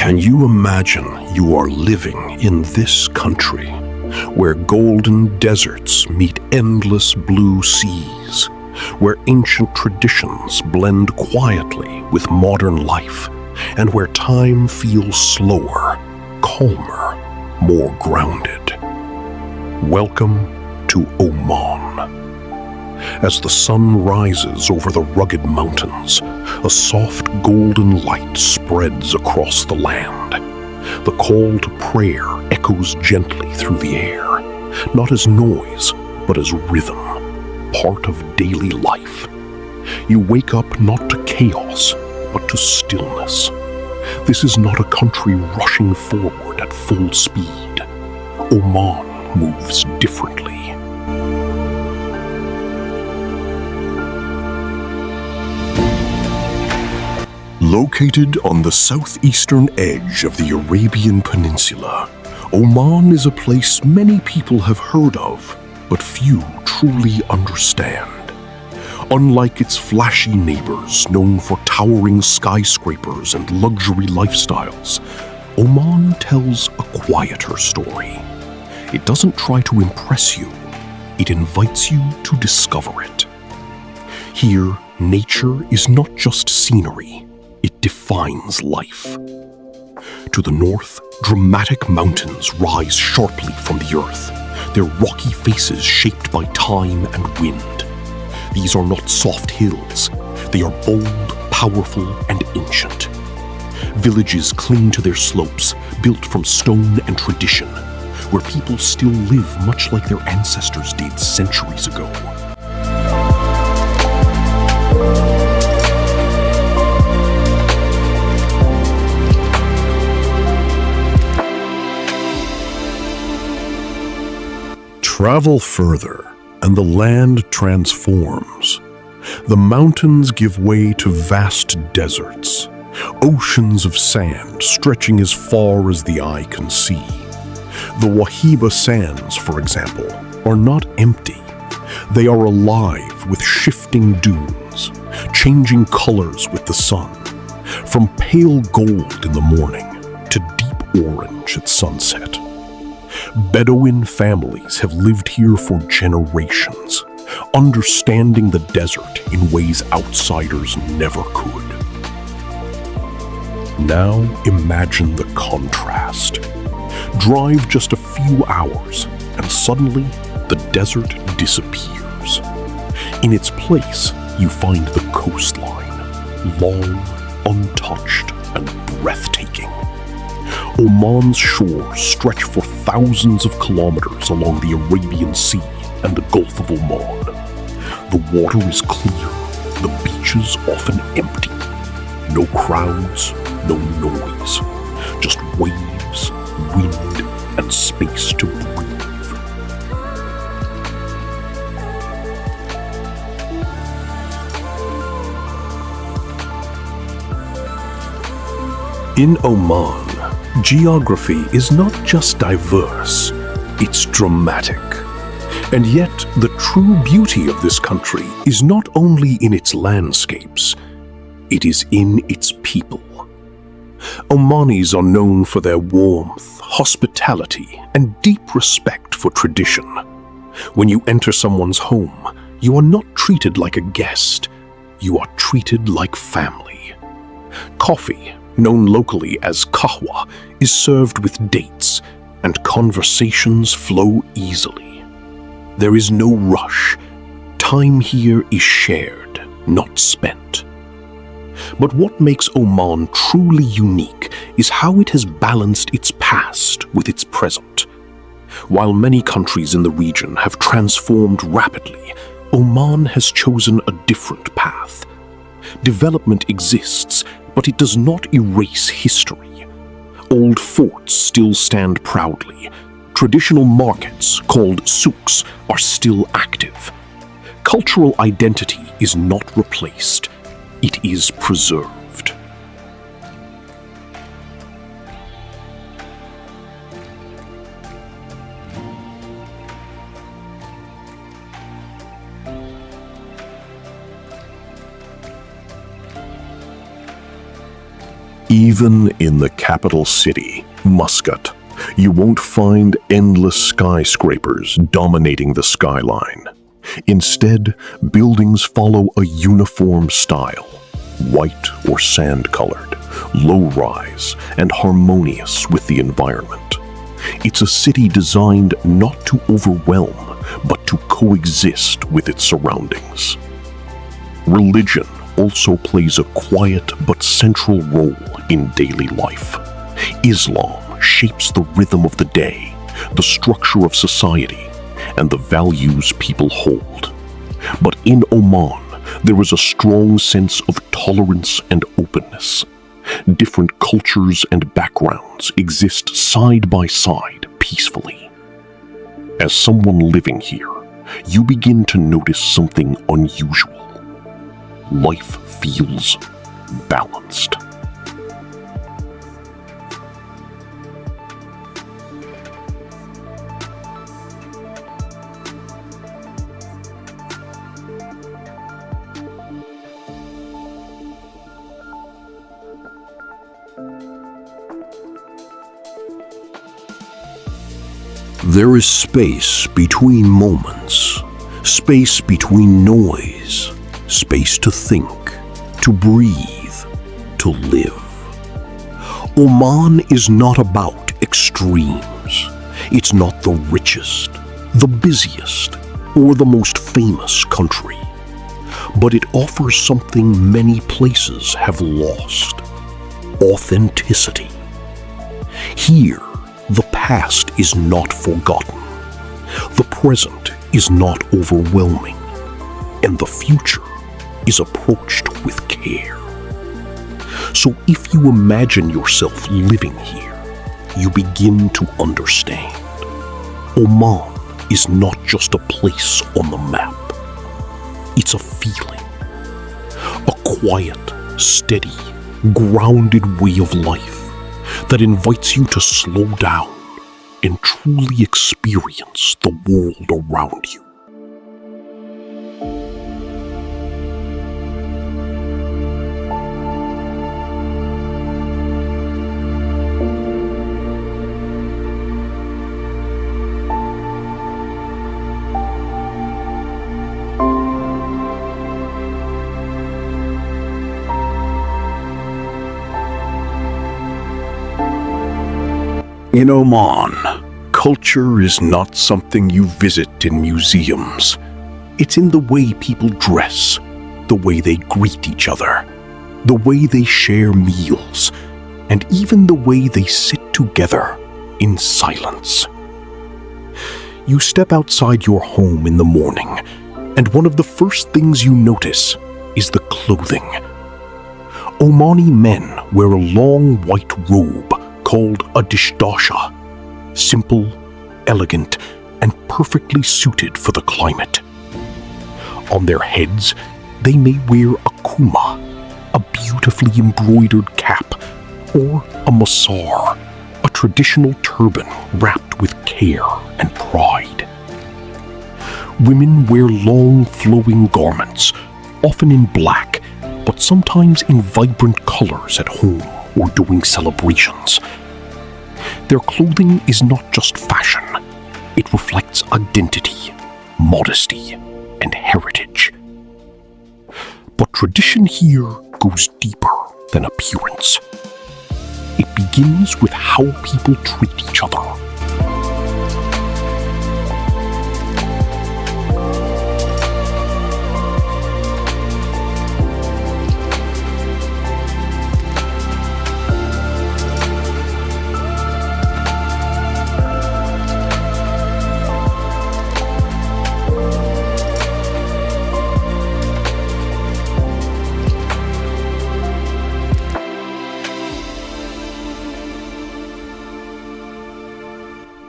Can you imagine you are living in this country, where golden deserts meet endless blue seas, where ancient traditions blend quietly with modern life, and where time feels slower, calmer, more grounded? Welcome to Oman. As the sun rises over the rugged mountains, a soft golden light spreads across the land. The call to prayer echoes gently through the air, not as noise, but as rhythm, part of daily life. You wake up not to chaos, but to stillness. This is not a country rushing forward at full speed. Oman moves differently. Located on the southeastern edge of the Arabian Peninsula, Oman is a place many people have heard of, but few truly understand. Unlike its flashy neighbors known for towering skyscrapers and luxury lifestyles, Oman tells a quieter story. It doesn't try to impress you, it invites you to discover it. Here, nature is not just scenery, it defines life. To the north, dramatic mountains rise sharply from the earth, their rocky faces shaped by time and wind. These are not soft hills, they are bold, powerful, and ancient. Villages cling to their slopes, built from stone and tradition, where people still live much like their ancestors did centuries ago. Travel further, and the land transforms. The mountains give way to vast deserts, oceans of sand stretching as far as the eye can see. The Wahiba sands, for example, are not empty. They are alive with shifting dunes, changing colors with the sun, from pale gold in the morning to deep orange at sunset. Bedouin families have lived here for generations, understanding the desert in ways outsiders never could. Now imagine the contrast. Drive just a few hours, and suddenly the desert disappears. In its place, you find the coastline, long, untouched, and breathtaking. Oman's shores stretch for thousands of kilometers along the Arabian Sea and the Gulf of Oman. The water is clear, the beaches often empty. No crowds, no noise, just waves, wind, and space to breathe. In Oman, geography is not just diverse, it's dramatic. And yet, the true beauty of this country is not only in its landscapes, it is in its people. Omanis are known for their warmth, hospitality, and deep respect for tradition. When you enter someone's home, you are not treated like a guest, you are treated like family. Coffee, known locally as kahwa, is served with dates, and conversations flow easily. There is no rush. Time here is shared, not spent. But what makes Oman truly unique is how it has balanced its past with its present. While many countries in the region have transformed rapidly, Oman has chosen a different path. Development exists, but it does not erase history. Old forts still stand proudly. Traditional markets, called souks, are still active. Cultural identity is not replaced, it is preserved. Even in the capital city, Muscat, you won't find endless skyscrapers dominating the skyline. Instead, buildings follow a uniform style, white or sand-colored, low-rise, and harmonious with the environment. It's a city designed not to overwhelm, but to coexist with its surroundings. Religion also plays a quiet but central role in daily life. Islam shapes the rhythm of the day, the structure of society, and the values people hold. But in Oman, there is a strong sense of tolerance and openness. Different cultures and backgrounds exist side by side peacefully. As someone living here, you begin to notice something unusual. Life feels balanced. There is space between moments, space between noise, space to think, to breathe, to live. Oman is not about extremes. It's not the richest, the busiest, or the most famous country. But it offers something many places have lost: authenticity. Here, the past is not forgotten. The present is not overwhelming. And the future is approached with care. So if you imagine yourself living here, you begin to understand. Oman is not just a place on the map. It's a feeling. A quiet, steady, grounded way of life that invites you to slow down and truly experience the world around you. In Oman, culture is not something you visit in museums. It's in the way people dress, the way they greet each other, the way they share meals, and even the way they sit together in silence. You step outside your home in the morning, and one of the first things you notice is the clothing. Omani men wear a long white robe called a dishdasha, simple, elegant, and perfectly suited for the climate. On their heads, they may wear a kuma, a beautifully embroidered cap, or a masar, a traditional turban wrapped with care and pride. Women wear long flowing garments, often in black, but sometimes in vibrant colors at home or during celebrations. Their clothing is not just fashion. It reflects identity, modesty, and heritage. But tradition here goes deeper than appearance. It begins with how people treat each other.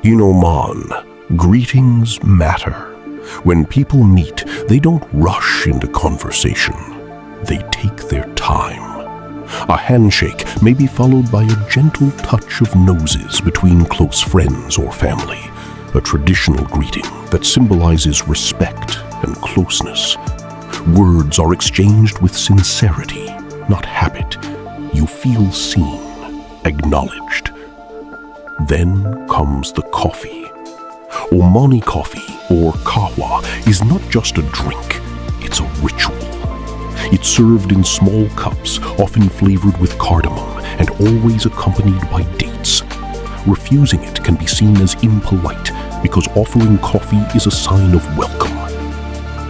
In Oman, greetings matter. When people meet, they don't rush into conversation. They take their time. A handshake may be followed by a gentle touch of noses between close friends or family, a traditional greeting that symbolizes respect and closeness. Words are exchanged with sincerity, not habit, You feel seen, acknowledged. Then comes the coffee. Omani coffee, or kahwa, is not just a drink, it's a ritual. It's served in small cups, often flavored with cardamom, and always accompanied by dates. Refusing it can be seen as impolite because offering coffee is a sign of welcome.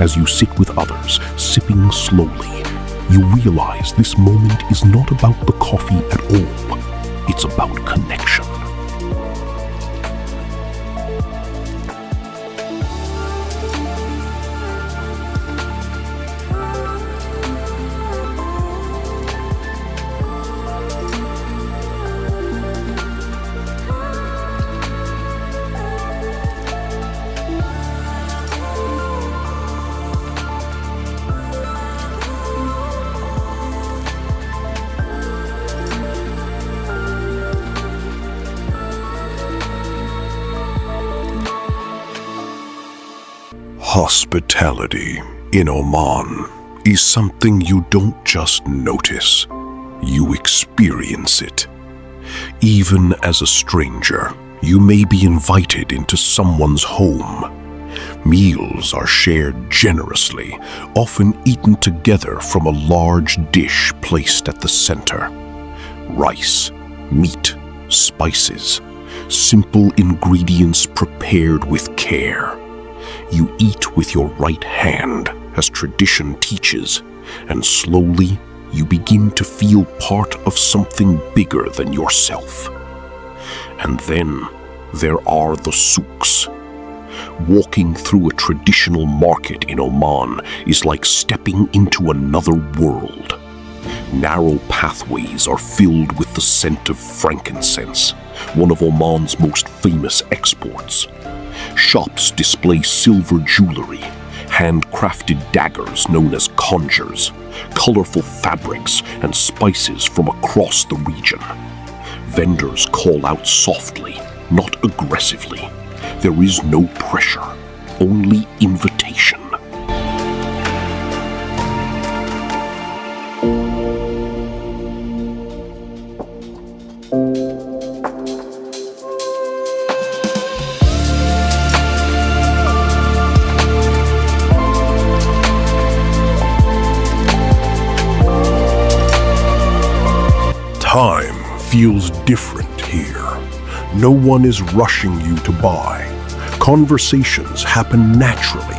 As you sit with others, sipping slowly, you realize this moment is not about the coffee at all. It's about connection. Hospitality in Oman is something you don't just notice, you experience it. Even as a stranger, you may be invited into someone's home. Meals are shared generously, often eaten together from a large dish placed at the center. Rice, meat, spices, simple ingredients prepared with care. You eat with your right hand, as tradition teaches, and slowly you begin to feel part of something bigger than yourself. And then there are the souks. Walking through a traditional market in Oman is like stepping into another world. Narrow pathways are filled with the scent of frankincense, one of Oman's most famous exports. Shops display silver jewelry, handcrafted daggers known as conjures, colorful fabrics, and spices from across the region. Vendors call out softly, not aggressively. There is no pressure, only invitation. Time feels different here. No one is rushing you to buy. Conversations happen naturally.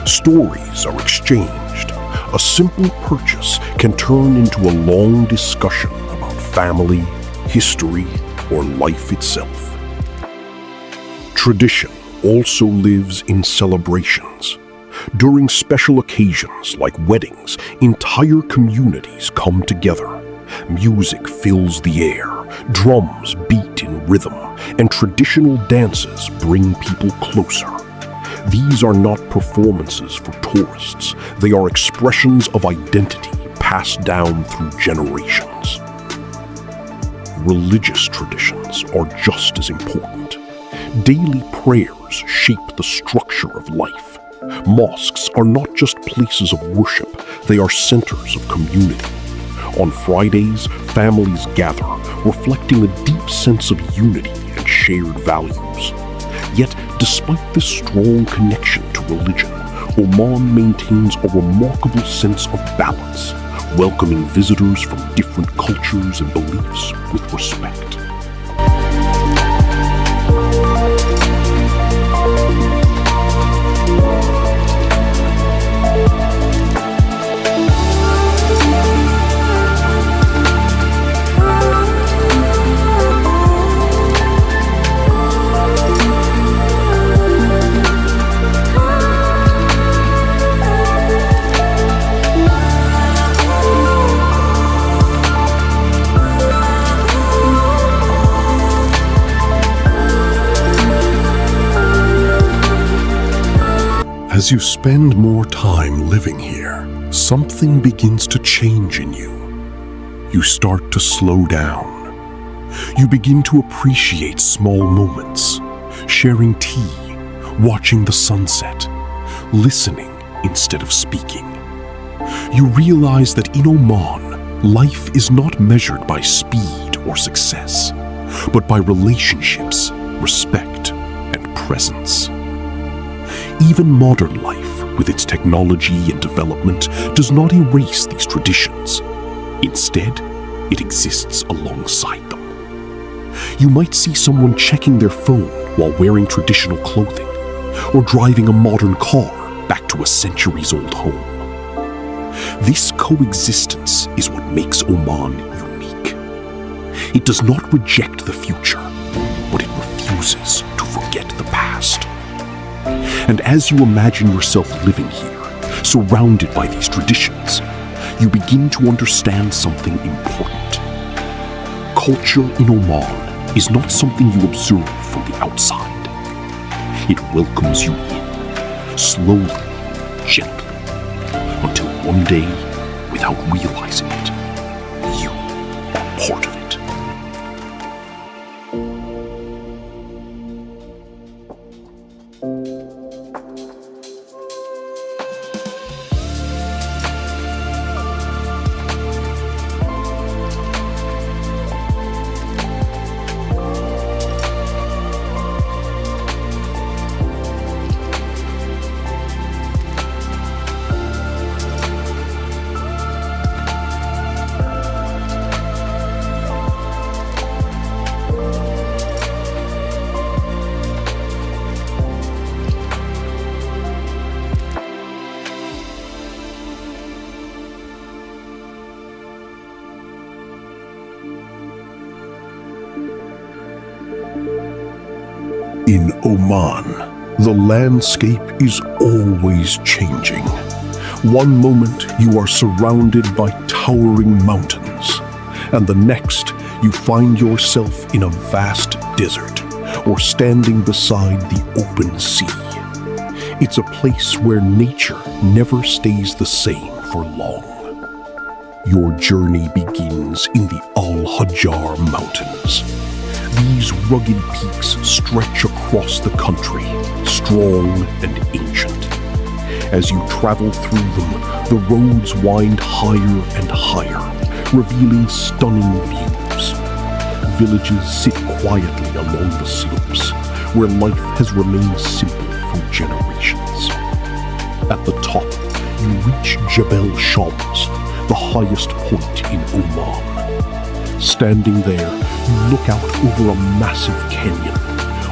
Stories are exchanged. A simple purchase can turn into a long discussion about family, history, or life itself. Tradition also lives in celebrations. During special occasions like weddings, entire communities come together. Music fills the air, drums beat in rhythm, and traditional dances bring people closer. These are not performances for tourists. They are expressions of identity passed down through generations. Religious traditions are just as important. Daily prayers shape the structure of life. Mosques are not just places of worship, they are centers of community. On Fridays, families gather, reflecting a deep sense of unity and shared values. Yet, despite this strong connection to religion, Oman maintains a remarkable sense of balance, welcoming visitors from different cultures and beliefs with respect. As you spend more time living here, something begins to change in you. You start to slow down. You begin to appreciate small moments, sharing tea, watching the sunset, listening instead of speaking. You realize that in Oman, Life is not measured by speed or success, but by relationships, respect, and presence. Even modern life, with its technology and development, does not erase these traditions. Instead, it exists alongside them. You might see someone checking their phone while wearing traditional clothing, or driving a modern car back to a centuries-old home. This coexistence is what makes Oman unique. It does not reject the future, but it refuses to forget the past. And as you imagine yourself living here, surrounded by these traditions, you begin to understand something important. Culture in Oman is not something you observe from the outside. It welcomes you in, slowly, gently, until one day, without realizing it, you are part of it. In Oman, the landscape is always changing. One moment you are surrounded by towering mountains, and the next you find yourself in a vast desert or standing beside the open sea. It's a place where nature never stays the same for long. Your journey begins in the Al-Hajar Mountains. These rugged peaks stretch across the country, strong and ancient. As you travel through them, the roads wind higher and higher, revealing stunning views. Villages sit quietly along the slopes, where life has remained simple for generations. At the top, you reach Jebel Shams, the highest point in Oman. Standing there, you look out over a massive canyon,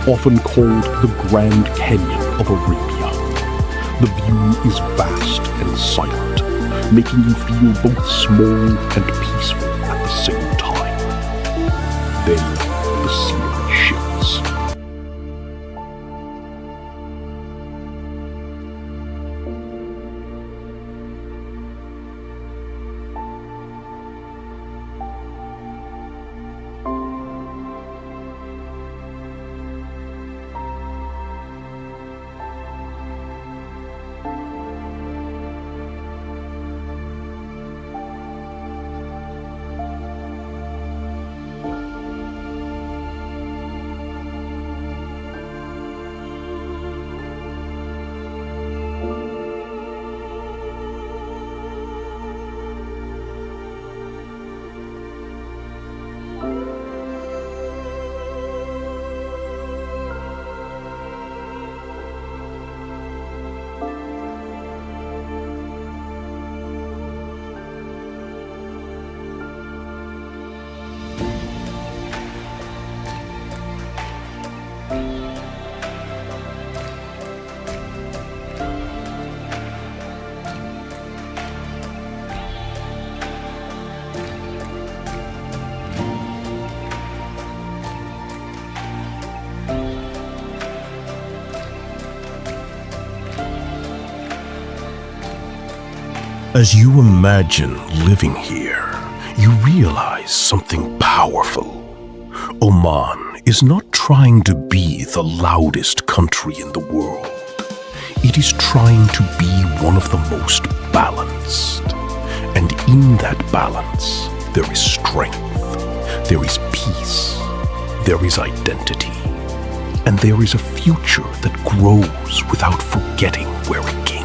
often called the Grand Canyon of Arabia. The view is vast and silent, making you feel both small and peaceful at the same time. Then the scenery shifts. As you imagine living here, you realize something powerful. Oman is not trying to be the loudest country in the world. It is trying to be one of the most balanced. And in that balance, there is strength, there is peace, there is identity, and there is a future that grows without forgetting where it came